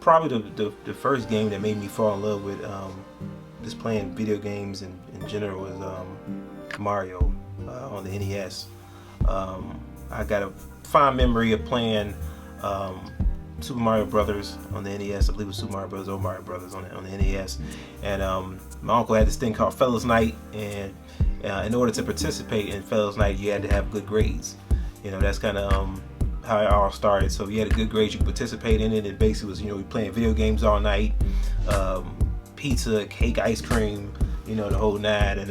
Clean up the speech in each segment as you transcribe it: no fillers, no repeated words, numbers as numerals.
Probably the first game that made me fall in love with just playing video games in general was Mario on the NES. I got a fond memory of playing Super Mario Brothers on the NES. I believe it was Super Mario Brothers or Mario Brothers on the NES. And my uncle had this thing called Fellas Night, and in order to participate in Fellas Night, you had to have good grades. You know, that's kind of how it all started. So if you had a good grade, you could participate in it. It basically was, you know, we playing video games all night, pizza, cake, ice cream, you know, the whole nine. And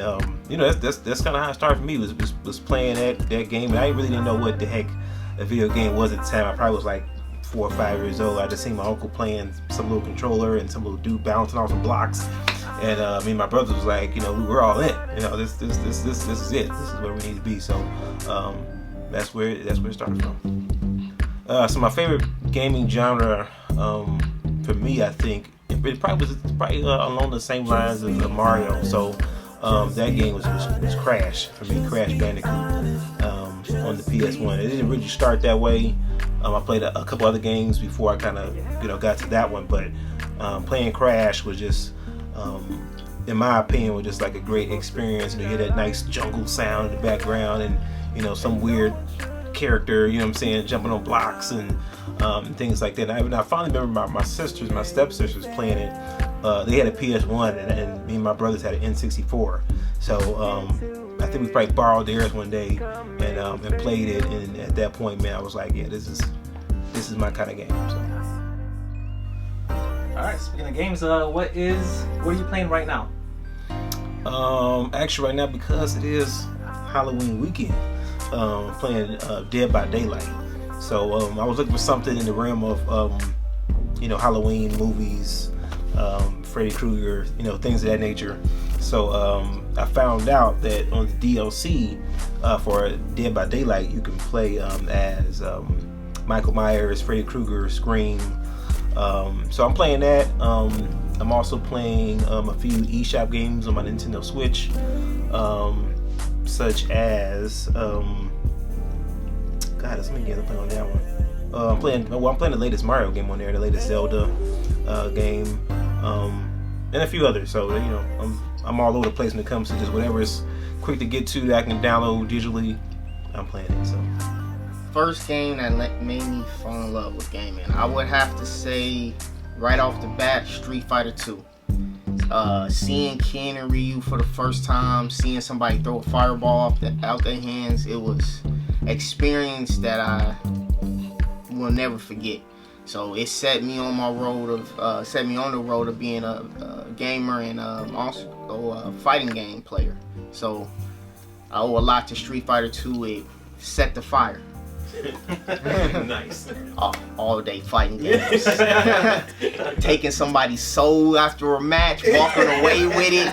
you know, that's kind of how it started for me. Was playing that game. And I really didn't know what the heck a video game was at the time. I probably was like 4 or 5 years old. I just seen my uncle playing some little controller and some little dude bouncing off some blocks. And me and my brother was like, you know, we were all in. You know, this is it. This is where we need to be. So that's where it started from. So my favorite gaming genre, for me, I think it probably was along the same lines as Mario. So that game was Crash for me, Crash Bandicoot on the PS1. It didn't really start that way. I played a couple other games before I kind of, you know, got to that one, but playing Crash was just, in my opinion, was just like a great experience. You hear that nice jungle sound in the background, and you know, some weird character, you know what I'm saying, jumping on blocks and things like that. And I finally remember my stepsisters playing it. They had a PS1 and me and my brothers had an N64. So I think we probably borrowed theirs one day and played it. And at that point, man, I was like, yeah, this is my kind of game. So. All right, speaking of games, what are you playing right now? Actually, right now, because it is Halloween weekend, playing Dead by Daylight. So I was looking for something in the realm of you know, Halloween movies, Freddy Krueger, you know, things of that nature. So I found out that on the DLC for Dead by Daylight, you can play as Michael Myers, Freddy Krueger, Scream. So I'm playing that. I'm also playing a few eShop games on my Nintendo Switch, such as God, there's so many games I'm playing on that one. I'm playing the latest Mario game on there, the latest Zelda game, and a few others. So you know, I'm all over the place when it comes to just whatever is quick to get to that I can download digitally. I'm playing it. So first game that made me fall in love with gaming, I would have to say right off the bat, Street Fighter 2. Seeing Ken and Ryu for the first time, seeing somebody throw a fireball out their hands, it was experience that I will never forget. So it set me on my road of being a gamer and also a fighting game player. So I owe a lot to Street Fighter 2. It set the fire. Nice. All day fighting games. Taking somebody's soul after a match, walking away with it,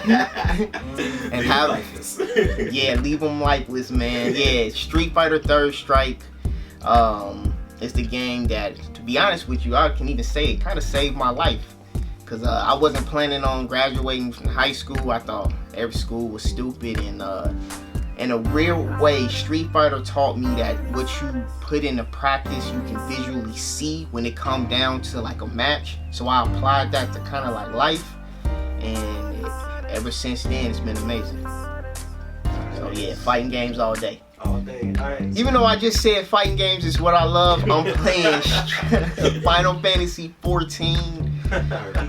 and leave them lifeless, man. Yeah, Street Fighter Third Strike is the game that, to be honest with you, I can even say it kind of saved my life. Because I wasn't planning on graduating from high school. I thought every school was stupid, and in a real way, Street Fighter taught me that what you put into practice, you can visually see when it come down to like a match. So I applied that to kind of like life, and ever since then, it's been amazing. So yeah, fighting games all day. All day. All right. Even though I just said fighting games is what I love, I'm playing Final Fantasy 14.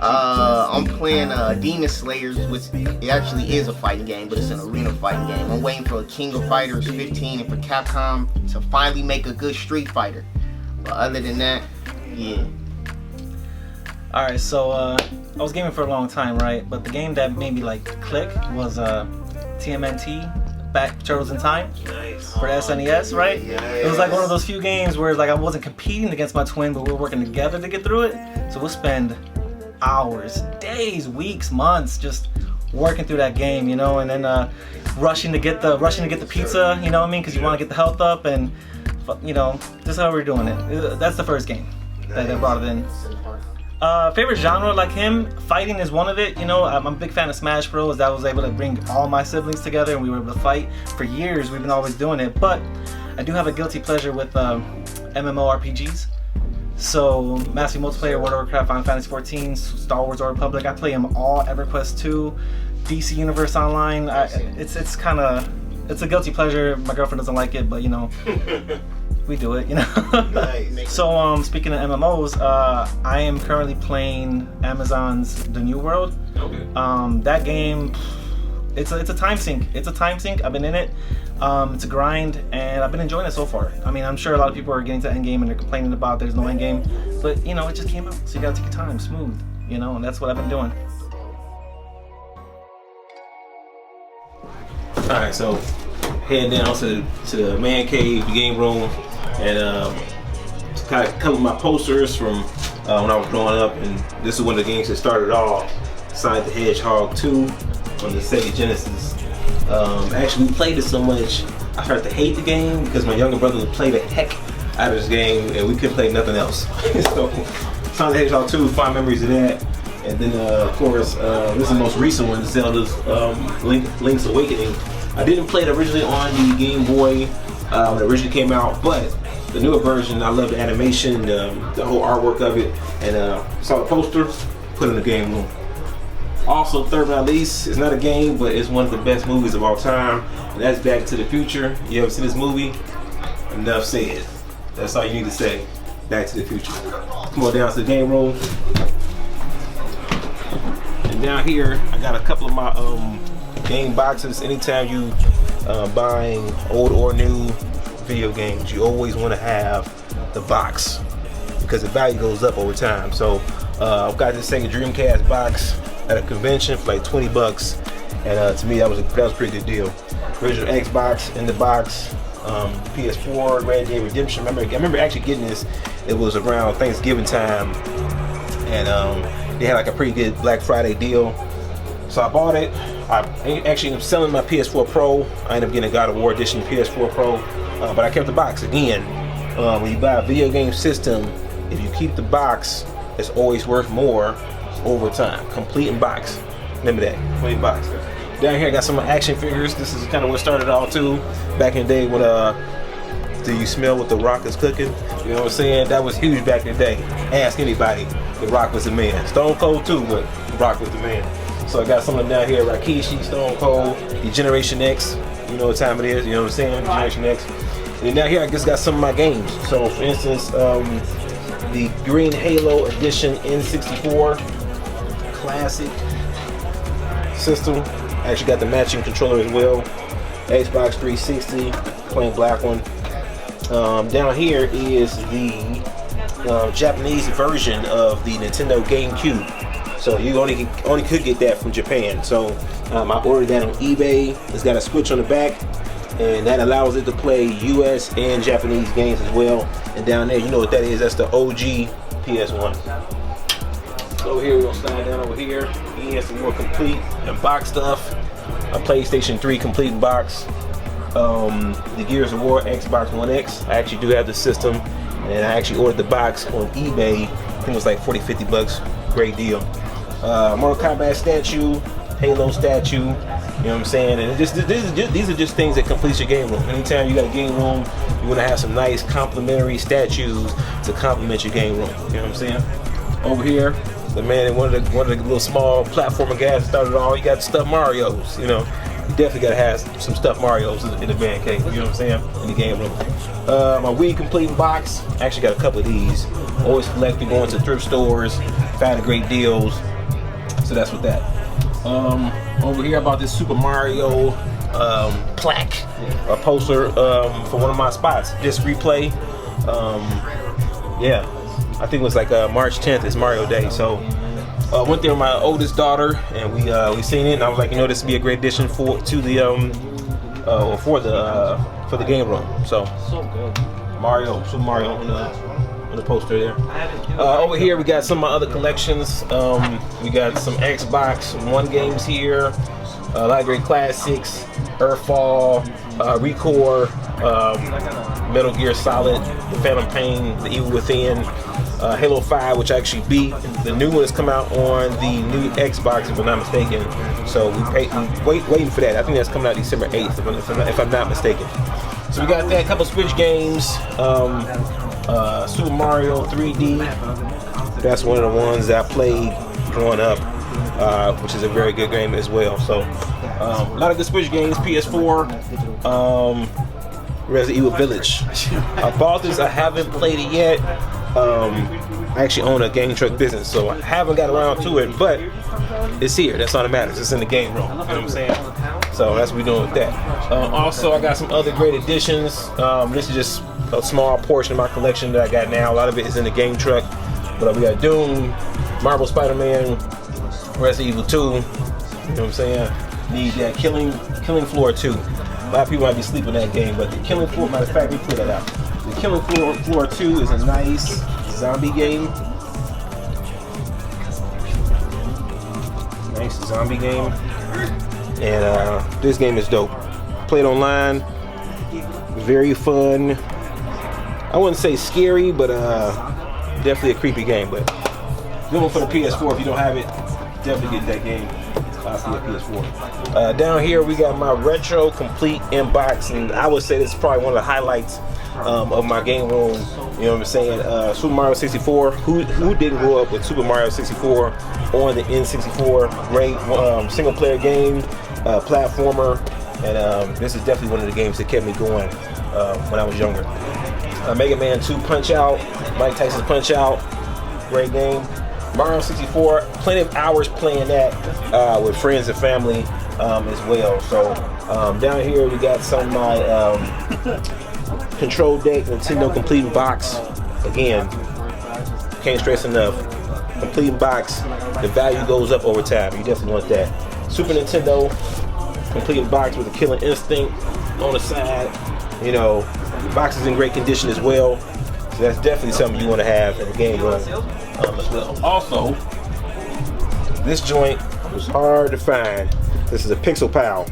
I'm playing Demon Slayers, which it actually is a fighting game, but it's an arena fighting game. I'm waiting for King of Fighters 15 and for Capcom to finally make a good Street Fighter. But other than that, yeah. Alright, so I was gaming for a long time, right? But the game that made me like click was TMNT, Back Turtles in Time. Nice. For the SNES, right? Yes. It was like one of those few games where like I wasn't competing against my twin, but we were working together to get through it. So we'll spend hours, days, weeks, months just working through that game, you know, and then rushing to get the pizza, you know what I mean? Because you want to get the health up, and you know, that's how we're doing it. That's the first game that I brought it in. Favorite genre, like him, fighting is one of it. You know, I'm a big fan of Smash Bros. That was able to bring all my siblings together, and we were able to fight for years. We've been always doing it, but I do have a guilty pleasure with MMORPGs. So Massive Multiplayer, World of Warcraft, Final Fantasy 14, Star Wars: Old Republic. I play them all. EverQuest 2, DC Universe Online. It's kind of, it's a guilty pleasure. My girlfriend doesn't like it, but you know, we do it. You know. Nice. So speaking of MMOs, I am currently playing Amazon's The New World. Okay. That game, it's a time sink. It's a time sink. I've been in it. It's a grind, and I've been enjoying it so far. I mean, I'm sure a lot of people are getting to endgame and they're complaining about there's no endgame, but you know, it just came out, so you gotta take your time, smooth, you know, and that's what I've been doing. All right, so heading down to the man cave, the game room, and kind of cover my posters from when I was growing up, and this is one of the games that started all. Sonic the Hedgehog 2 on the Sega Genesis. Actually, we played it so much, I started to hate the game because my younger brother would play the heck out of this game, and we couldn't play nothing else. So, Sonic the Hedgehog 2, fond memories of that. And then, of course, this is the most recent one, Zelda's Link's Awakening. I didn't play it originally on the Game Boy when it originally came out, but the newer version, I love the animation, the whole artwork of it, and saw the poster, put it in the game room. Also, third but not least, it's not a game, but it's one of the best movies of all time, and that's Back to the Future. You ever seen this movie? Enough said. That's all you need to say. Back to the Future. Come on down to the game room. And down here, I got a couple of my game boxes. Anytime you buying old or new video games, you always want to have the box because the value goes up over time. So I've got this Sega Dreamcast box at a convention for like 20 bucks, and to me that was a pretty good deal. Original Xbox in the box, PS4, Red Dead Redemption. I remember actually getting this. It was around Thanksgiving time, and they had like a pretty good Black Friday deal. So I bought it. I actually ended up selling my PS4 Pro. I ended up getting a God of War Edition PS4 Pro, but I kept the box. Again, when you buy a video game system, if you keep the box, it's always worth more over time. Complete in box. Remember that. Complete in box. Down here I got some action figures. This is kind of what started it all too. Back in the day when do you smell what The Rock is cooking? You know what I'm saying? That was huge back in the day. Ask anybody. The Rock was the man. Stone Cold too, but The Rock was the man. So I got something down here, Rikishi, Stone Cold, the Generation X. You know what time it is, you know what I'm saying? Generation X. And then down here I just got some of my games. So for instance, the Green Halo Edition N64 classic system. I actually got the matching controller as well. Xbox 360, plain black one. Down here is the Japanese version of the Nintendo GameCube. So you only could get that from Japan. So I ordered that on eBay. It's got a switch on the back, and that allows it to play US and Japanese games as well. And down there, you know what that is? That's the OG PS1. Over here, we're gonna slide down over here. He has some more complete and box stuff. A PlayStation 3 complete box. The Gears of War Xbox One X. I actually do have the system, and I actually ordered the box on eBay. I think it was like 40-50 bucks. Great deal. Mortal Kombat statue, Halo statue. You know what I'm saying? And these are just things that complete your game room. Anytime you got a game room, you want to have some nice complimentary statues to complement your game room. You know what I'm saying? Over here, the man, one of the little small platformer guys that started it all. You got stuffed Marios. You know, you definitely gotta have some stuffed Marios in the man cave. You know what I'm saying? In the game room. My Wii complete box. I actually got a couple of these. Always collecting, going to thrift stores, finding great deals. So that's what that. Over here, I bought this Super Mario plaque or poster for one of my spots. Disc replay. Yeah. I think it was like March 10th is Mario Day, so went there with my oldest daughter, and we seen it, and I was like, you know, this would be a great addition for the game room. So good. Super Mario on the poster there. Over here we got some of my other collections. We got some Xbox One games here, a lot of great classics, Earthfall, Decor, Metal Gear Solid, The Phantom Pain, The Evil Within, Halo 5, which I actually beat. The new one has come out on the new Xbox, if I'm not mistaken. So waiting for that. I think that's coming out December 8th, if I'm not mistaken. So we got that, a couple Switch games. Super Mario 3D. That's one of the ones that I played growing up, which is a very good game as well. So a lot of good Switch games. PS4. Resident Evil Village. I bought this. I haven't played it yet. I actually own a game truck business, so I haven't got around to it, but it's here. That's all that matters. It's in the game room. You know what I'm saying? So that's what we're doing with that. Also, I got some other great additions. This is just a small portion of my collection that I got now. A lot of it is in the game truck. But we got Doom, Marvel Spider-Man, Resident Evil 2. You know what I'm saying? Need that Killing Floor 2. A lot of people might be sleeping that game, but the Killing Floor, matter of fact, we put that out. The Killing Floor 2 is a nice zombie game. Nice zombie game. And this game is dope. Played online. Very fun. I wouldn't say scary, but definitely a creepy game. But good one for the PS4. If you don't have it, definitely get that game. For the PS4. Down here we got my retro complete inbox, and I would say this is probably one of the highlights of my game room. You know what I'm saying? Super Mario 64. Who didn't grow up with Super Mario 64 on the N64? Great single player game, platformer, and this is definitely one of the games that kept me going when I was younger. Mega Man 2 Punch Out, Mike Tyson's Punch Out, great game. Mario 64, plenty of hours playing that with friends and family as well. So down here we got some of my Control Deck Nintendo Complete Box. Again, can't stress enough. Complete Box, the value goes up over time. You definitely want that. Super Nintendo Complete Box with a Killing Instinct on the side. You know, the box is in great condition as well. So that's definitely something you want to have in the game room as well. Also, this joint was hard to find. This is a Pixel Pal.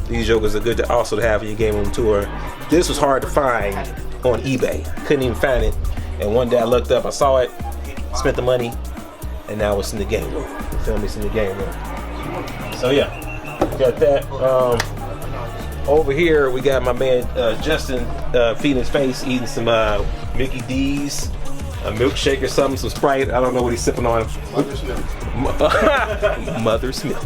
These jokers are good to also have in your game room tour. This was hard to find on eBay. Couldn't even find it. And one day I looked up, I saw it, spent the money, and now it's in the game room. You feel me? It's in the game room. So yeah, got that. Over here we got my man Justin feeding his face, eating some Mickey D's, a milkshake or something, some Sprite. I don't know what he's sipping on. Mother's milk. Mother's milk.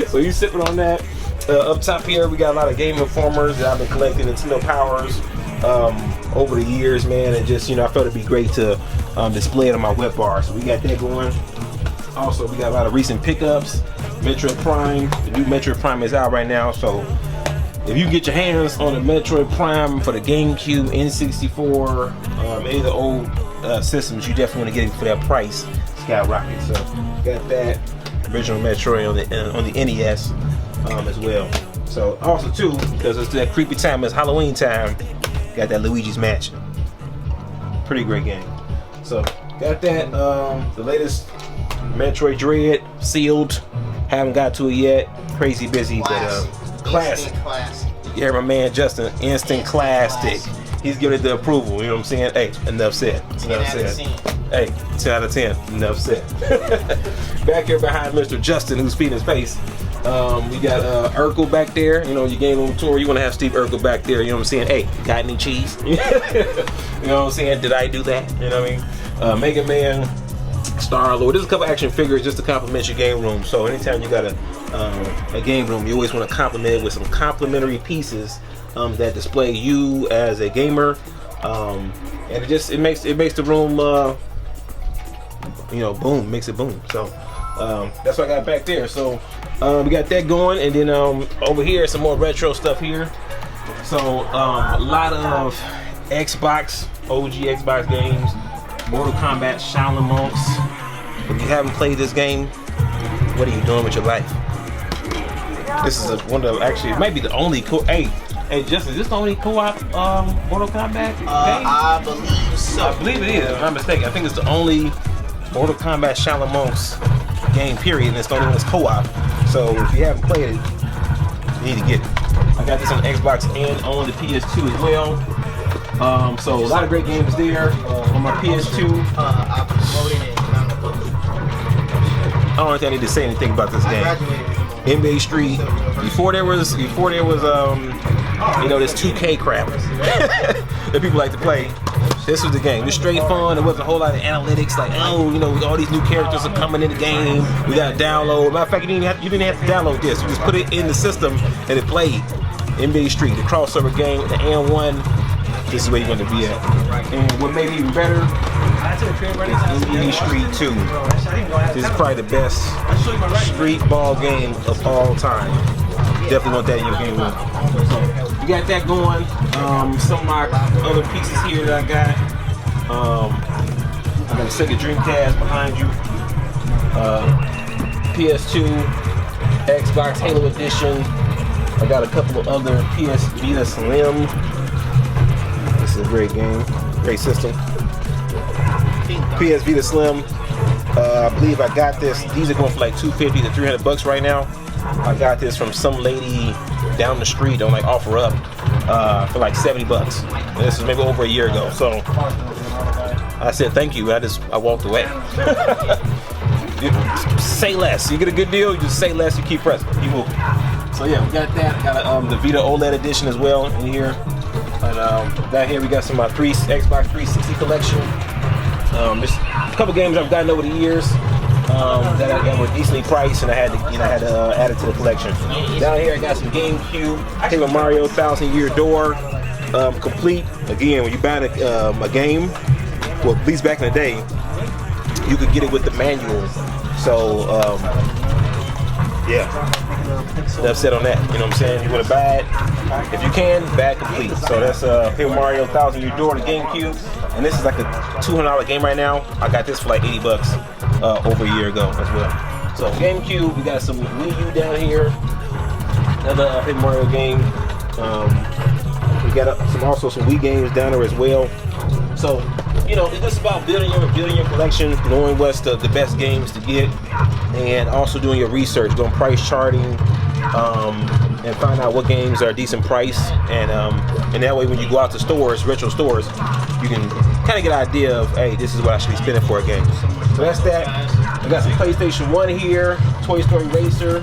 So he's sipping on that. Up top here we got a lot of Game Informers that I've been collecting, Nintendo Powers over the years, man, and just, you know, I felt it'd be great to display it on my web bar. So we got that going. Also, we got a lot of recent pickups. Metroid Prime, the new Metroid Prime is out right now, so if you get your hands on the Metroid Prime for the GameCube, N64, any of the old systems, you definitely want to get it for that price. Skyrocket. So got that original Metroid on the NES as well. So also too, because it's that creepy time, it's Halloween time, got that Luigi's Mansion. Pretty great game. So got that, the latest Metroid Dread sealed. Haven't got to it yet. Crazy busy, but classic. Yeah, my man Justin, instant classic. He's giving it the approval. You know what I'm saying? Hey, enough said. Enough said. Hey, 10 out of 10. Enough said. Back here behind Mr. Justin, who's feeding his face. We got 𝐥𝐤 back there. You know, your game room tour. You want to have Steve 𝐥𝐤 back there. You know what I'm saying? Hey, got any cheese? You know what I'm saying? Did I do that? You know what I mean? Mega Man, Star-Lord. There's a couple action figures just to complement your game room. So anytime you got a game room, you always want to complement it with some complimentary pieces that display you as a gamer, and it makes the room you know, boom, makes it boom. So that's what I got back there. So we got that going, and then over here some more retro stuff here. So a lot of Xbox, OG Xbox games. Mortal Kombat, Shaolin Monks. If you haven't played this game, what are you doing with your life? This is one of actually, it might be the only Hey, Justin, is this the only co-op Mortal Kombat game? I believe so. I believe it is, if I'm not mistaken. I think it's the only Mortal Kombat Shaolin Monks game, period, and it's the only one that's co-op. So if you haven't played it, you need to get it. I got this on the Xbox and on the PS2 as well. So a lot of great games there on my PS2. I promoted it. I don't think I need to say anything about this game. NBA Street. Before there was you know, this 2K crap. that people like to play, this was the game. It was straight fun. There wasn't a whole lot of analytics like, oh, you know, all these new characters are coming in the game. We got to download. Matter of fact, you didn't have to download this. You just put it in the system and it played. NBA Street, the crossover game, the _1. This is where you're going to be at. And what made it even better is NBA Street 2. This is probably the best street ball game of all time. Definitely want that in your game room. You got that going. Some of my other pieces here that I got. I got a Sega Dreamcast behind you. PS2, Xbox Halo Edition. I got a couple of other PS Vita Slim. This is a great game, great system. PS Vita Slim. I believe I got this. These are going for like $250 to $300 right now. I got this from some lady down the street on like OfferUp for like $70. And this was maybe over a year ago. So I said thank you. I walked away. Say less. You get a good deal. You just say less. You keep pressing. You move. So yeah, we got that. I got the Vita OLED edition as well in here. And down here we got some of my Xbox 360 collection. There's a couple games I've gotten over the years that were decently priced, and I had to add it to the collection. Down here I got some GameCube, Paper Mario, 𝐬𝐨𝐬𝐤 Door, complete. Again, when you buy a game, well, at least back in the day, you could get it with the manual. So yeah, enough said on that. You know what I'm saying? You want to buy it, if you can, buy it complete. So that's Paper Mario 𝐬𝐴𝐤𝐤 Door, the GameCube, and this is like a $200 game right now. I got this for like $80 over a year ago as well. So GameCube, we got some Wii U down here, another Paper Mario game. We got also some Wii games down there as well. So you know, it's just about building your collection, knowing what's the best games to get, and also doing your research, doing price charting, and find out what games are a decent price, and that way when you go out to stores, retro stores, you can kind of get an idea of, hey, this is what I should be spending for a game. So that's that. I got some PlayStation 1 here, Toy Story Racer,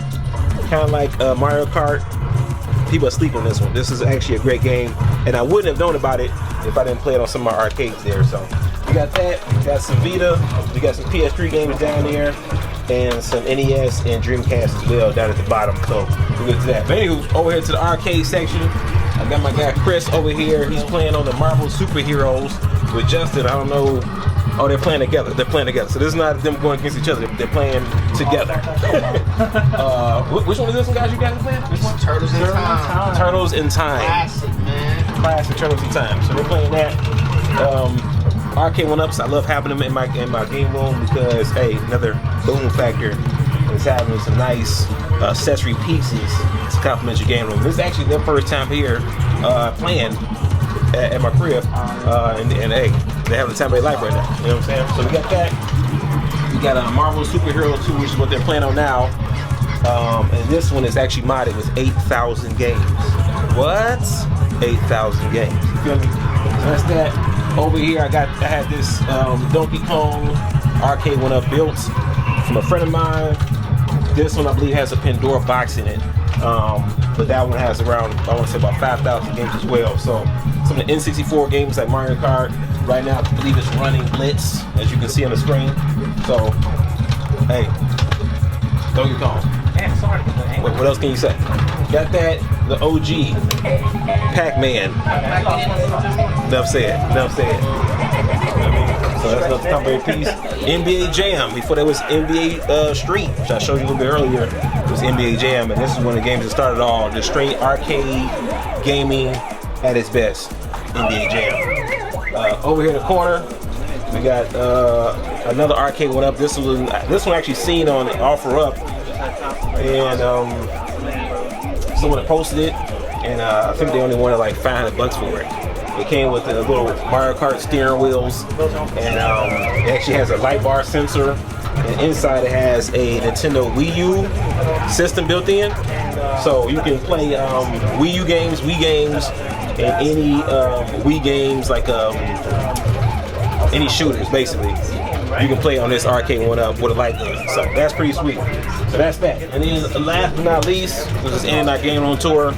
kind of like Mario Kart. People are sleeping on this one. This is actually a great game, and I wouldn't have known about it if I didn't play it on some of my arcades there. So we got that. We got some Vita. We got some PS3 games down there, and some NES and Dreamcast as well down at the bottom. So we'll get to that. But anywho, over here to the arcade section, I got my guy Chris over here. He's playing on the Marvel Superheroes with Justin. I don't know. Oh, they're playing together. They're playing together. So this is not them going against each other. They're playing together. Which one is this one, guys? You guys are playing? This is Turtles in Time. Turtles in Time. Classic, man. Classic Turtles in Time. So they're playing that. Arcade 1-ups. I love having them in my game room because, hey, another boom factor is having some nice accessory pieces to complement your game room. This is actually their first time here playing at my crib, and hey, they're having the time of their life right now. You know what I'm saying? So we got that. We got a Marvel Superhero 2, which is what they're playing on now. And this one is actually modded with 8,000 games. What? 8,000 games. You feel me? So that's that. Over here, I had this Donkey Kong arcade 1-up built from a friend of mine. This one I believe has a Pandora box in it. But that one has around, I want to say about 5,000 games as well. So some of the N64 games like Mario Kart, right now I believe it's running Blitz, as you can see on the screen. So, hey, Donkey Kong. What else can you say? Got that, the OG, Pac-Man. Enough said. So that's another temporary piece. NBA Jam. Before there was NBA Street, which I showed you a little bit earlier. It was NBA Jam, and this is one of the games that started all the straight arcade gaming at its best. NBA Jam. Over here in the corner, we got another arcade 1-up. This one actually seen on OfferUp, and someone had posted it, and I think they only wanted like $500 for it. It came with the little Mario Kart steering wheels, and it actually has a light bar sensor, and inside it has a Nintendo Wii U system built in, so you can play Wii U games, Wii games, and any Wii games, like any shooters basically. you can play on this arcade 1-up with a light gun. So that's pretty sweet. So that's that. And then last but not least, this is ending our game room tour.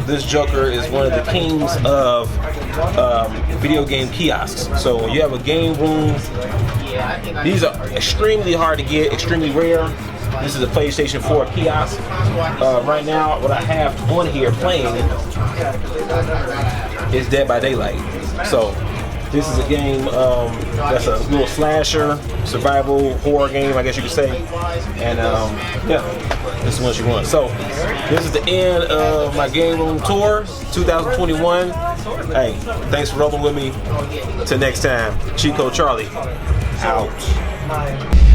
This Joker is one of the kings of video game kiosks. So when you have a game room, these are extremely hard to get, extremely rare. This is a PlayStation 4 kiosk. Right now, what I have on here playing is Dead by Daylight. So this is a game that's a little slasher, survival, horror game, I guess you could say. And yeah, this is what you want. So this is the end of my game room tour, 2021. Hey, thanks for rolling with me. Till next time, 𝐥𝐤𝐤 Charlie, out.